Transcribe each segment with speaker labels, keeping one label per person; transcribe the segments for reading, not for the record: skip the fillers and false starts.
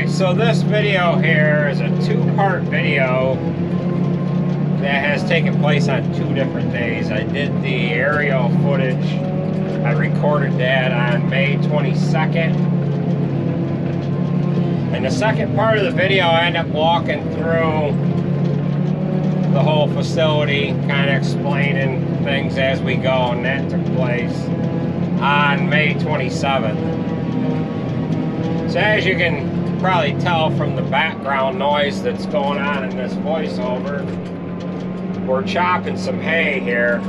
Speaker 1: Alright, so this video here is a two-part video that has taken place on 2 different days. I did the aerial footage. I recorded that on May 22nd. In the second part of the video, I end up walking through the whole facility, kind of explaining things as we go, and that took place on May 27th. So as you can probably tell from the background noise that's going on in this voiceover, we're chopping some hay here.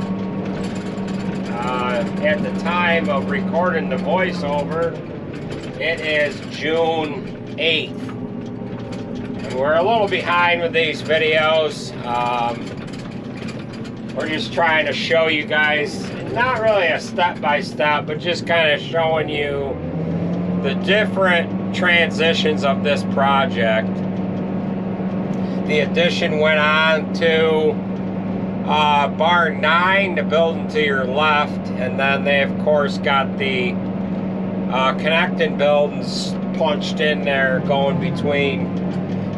Speaker 1: At the time of recording the voiceover, it is June 8th. And we're a little behind with these videos. We're just trying to show you guys, not really a step-by-step, but just kind of showing you the different transitions of this project. The addition went on to barn 9, the building to your left, and then they of course got the connecting buildings punched in there going between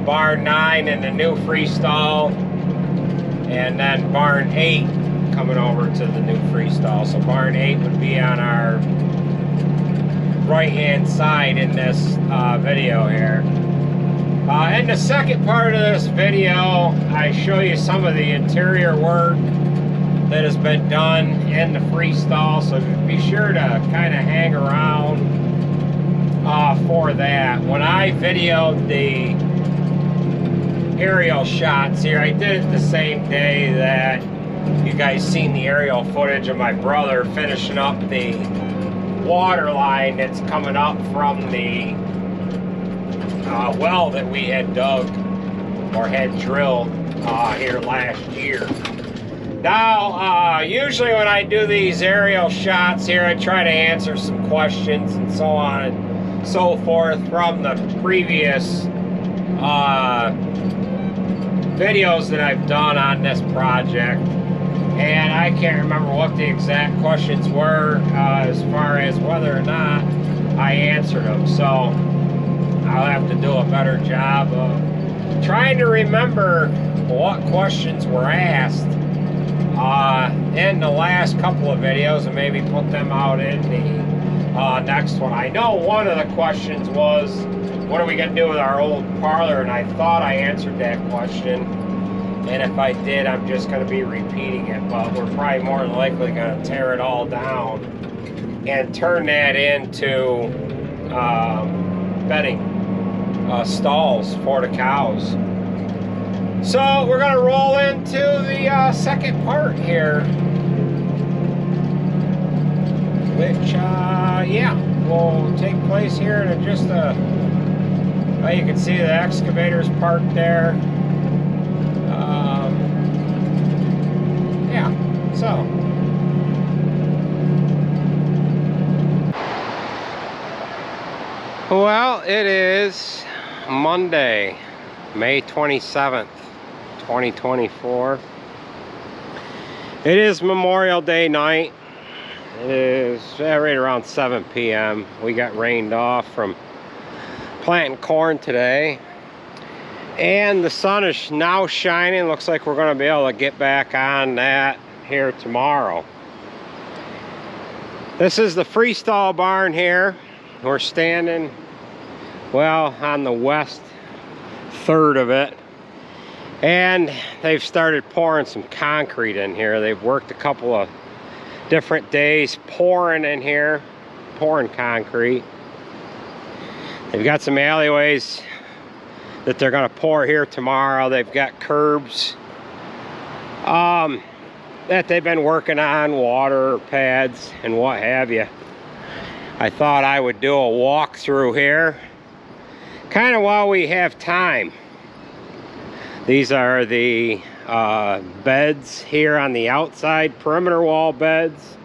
Speaker 1: barn 9 and the new Freestall, and then barn 8 coming over to the new Freestall. So barn 8 would be on our right hand side in this video here. In the second part of this video, I show you some of the interior work that has been done in the Freestall, so be sure to kind of hang around for that. When I videoed the aerial shots here, I did it the same day that you guys seen the aerial footage of my brother finishing up the water line that's coming up from the well that we had dug or had drilled here last year. Now, usually when I do these aerial shots here, I try to answer some questions and so on and so forth from the previous videos that I've done on this project. And I can't remember what the exact questions were as far as whether or not I answered them. So I'll have to do a better job of trying to remember what questions were asked in the last couple of videos and maybe put them out in the next one. I know one of the questions was, what are we going to do with our old parlor? And I thought I answered that question. And if I did, I'm just going to be repeating it. But we're probably more than likely going to tear it all down and turn that into bedding stalls for the cows. So we're going to roll into the second part here, which, yeah, will take place here in just a... Well, you can see the excavators parked there. Yeah, so. Well, it is Monday, May 27th, 2024. It is Memorial Day night. It is right around 7 p.m. We got rained off from planting corn today, and the sun is now shining. Looks like we're going to be able to get back on that here tomorrow. This is the Freestall barn here. We're standing, well, on the west third of it, and they've started pouring some concrete in here. They've worked a couple of different days pouring in here, pouring concrete. They've got some alleyways that they're going to pour here tomorrow. They've got curbs that they've been working on, water pads and what have you. I thought I would do a walkthrough here, kind of while we have time. These are the beds here on the outside, perimeter wall beds.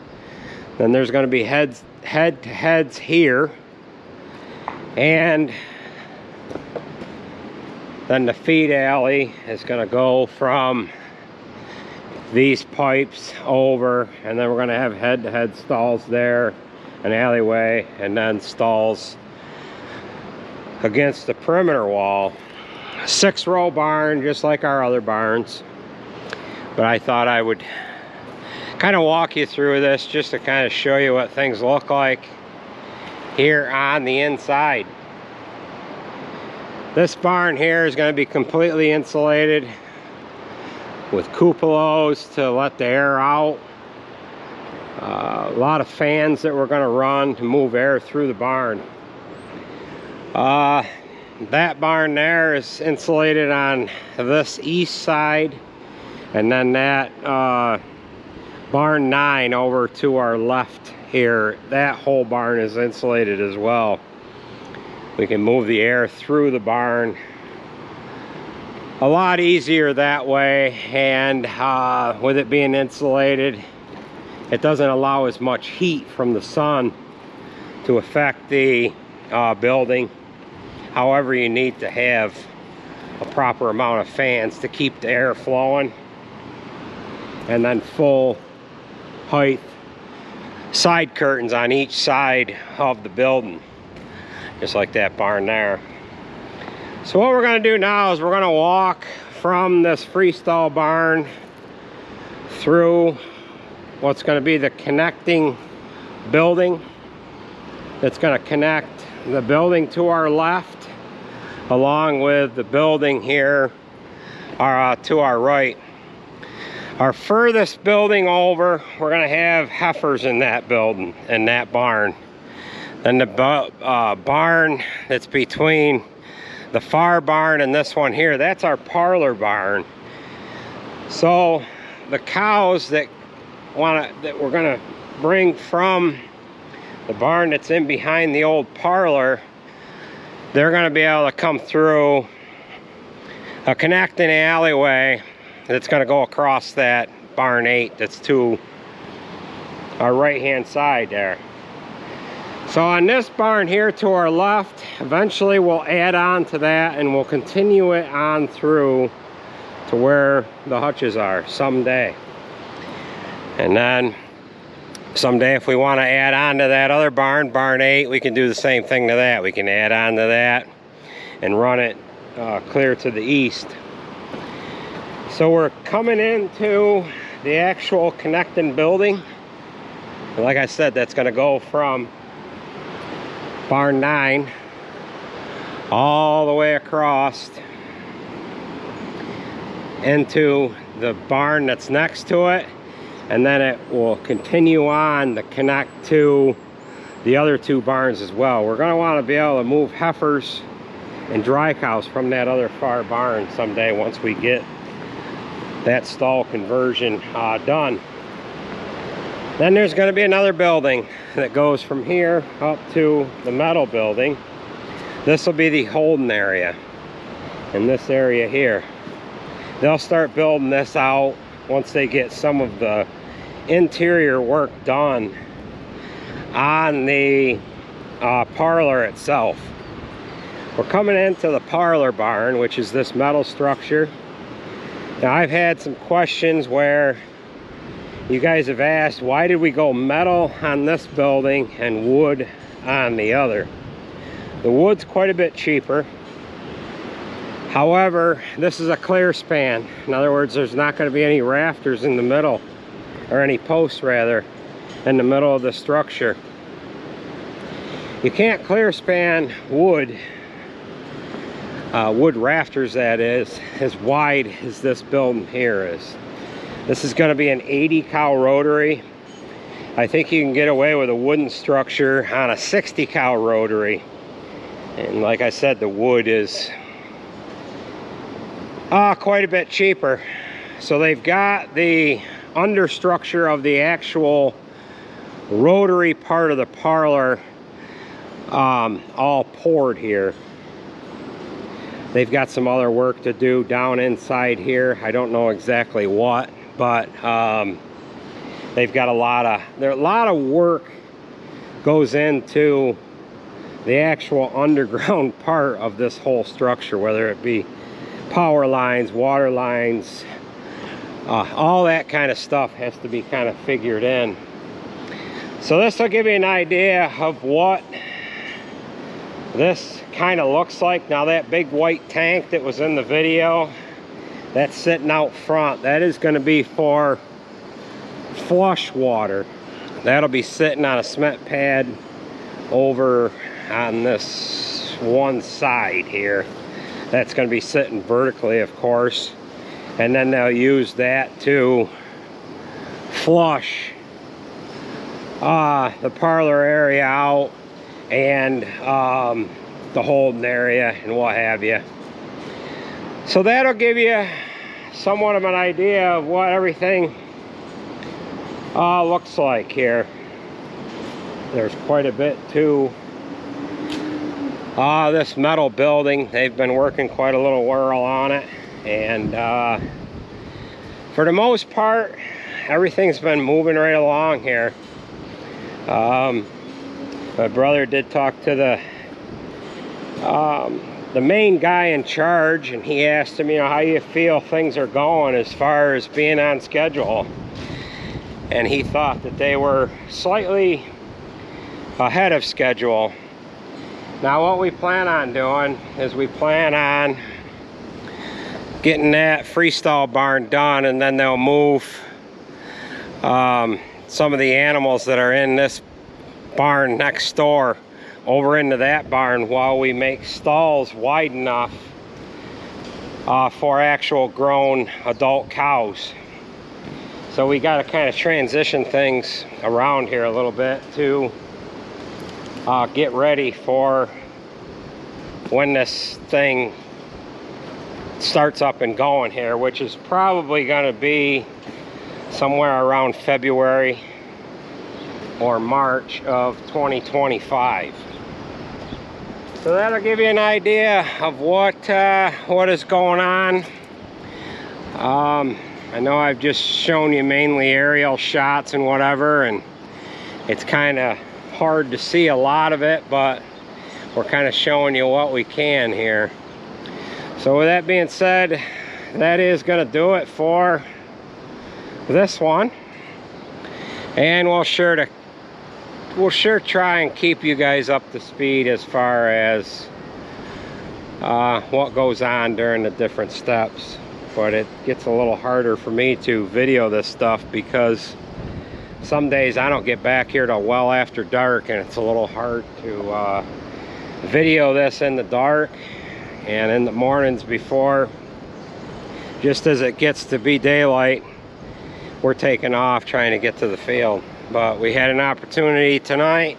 Speaker 1: Then there's going to be head-to-heads here. And then the feed alley is going to go from these pipes over, and then we're going to have head-to-head stalls there, an alleyway, and then stalls against the perimeter wall. 6-row barn, just like our other barns. But I thought I would kind of walk you through this just to kind of show you what things look like here on the inside. This barn here is going to be completely insulated with cupolas to let the air out. A lot of fans that we're going to run to move air through the barn. That barn there is insulated on this east side, and then that barn 9 over to our left here, that whole barn is insulated as well. We can move the air through the barn a lot easier that way, and with it being insulated, it doesn't allow as much heat from the sun to affect the building. However, you need to have a proper amount of fans to keep the air flowing, and then full height side curtains on each side of the building, just like that barn there. So what we're going to do now is we're going to walk from this Freestall barn through what's going to be the connecting building that's going to connect the building to our left along with the building here to our right. Our furthest building over, we're going to have heifers in that building, in that barn. Then the barn that's between the far barn and this one here, that's our parlor barn. So the cows that we're going to bring from the barn that's in behind the old parlor, they're going to be able to come through a connecting alleyway that's going to go across that barn 8 that's to our right hand side there. So on this barn here to our left, eventually we'll add on to that and we'll continue it on through to where the hutches are someday. And then someday if we want to add on to that other barn, barn 8, we can do the same thing to that. We can add on to that and run it clear to the east. So we're coming into the actual connecting building. And like I said, that's going to go from barn 9 all the way across into the barn that's next to it, and then it will continue on to connect to the other 2 barns as well. We're going to want to be able to move heifers and dry cows from that other far barn someday once we get that stall conversion done. Then there's going to be another building that goes from here up to the metal building. This will be the holding area in this area here. They'll start building this out once they get some of the interior work done on the parlor itself. We're coming into the parlor barn, which is this metal structure. Now I've had some questions where you guys have asked, why did we go metal on this building and wood on the other? The wood's quite a bit cheaper. However, this is a clear span. In other words, there's not going to be any rafters in the middle, or any posts rather, in the middle of the structure. You can't clear span wood, wood rafters that is, as wide as this building here is. This is going to be an 80 cow rotary. I think you can get away with a wooden structure on a 60 cow rotary. And like I said, the wood is quite a bit cheaper. So they've got the understructure of the actual rotary part of the parlor all poured here. They've got some other work to do down inside here. I don't know exactly what, but they've got a lot of work goes into the actual underground part of this whole structure, whether it be power lines, water lines, all that kind of stuff has to be kind of figured in. So this will give you an idea of what this kind of looks like, now that big white tank that was in the video, that's sitting out front. That is going to be for flush water. That'll be sitting on a cement pad over on this one side here. That's going to be sitting vertically, of course. And then they'll use that to flush the parlor area out and the holding area and what have you. So that'll give you somewhat of an idea of what everything looks like here. There's quite a bit to this metal building. They've been working quite a little while on it, and for the most part everything's been moving right along here. My brother did talk to the main guy in charge, and he asked him, you know, how you feel things are going as far as being on schedule. And he thought that they were slightly ahead of schedule. Now what we plan on doing is we plan on getting that Freestall barn done, and then they'll move some of the animals that are in this barn next door over into that barn while we make stalls wide enough for actual grown adult cows. So we got to kind of transition things around here a little bit to get ready for when this thing starts up and going here, which is probably going to be somewhere around February or March of 2025. So that'll give you an idea of what is going on. I know I've just shown you mainly aerial shots and whatever, and it's kind of hard to see a lot of it, but we're kind of showing you what we can here. So with that being said, that is going to do it for this one, and we'll sure try and keep you guys up to speed as far as what goes on during the different steps. But it gets a little harder for me to video this stuff because some days I don't get back here till well after dark, and it's a little hard to video this in the dark. And in the mornings before, just as it gets to be daylight, we're taking off trying to get to the field. But we had an opportunity tonight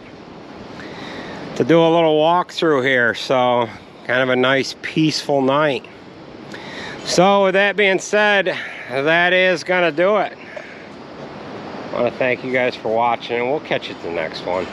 Speaker 1: to do a little walkthrough here, so kind of a nice peaceful night. So with that being said, that is gonna do it. I want to thank you guys for watching, and we'll catch you at the next one.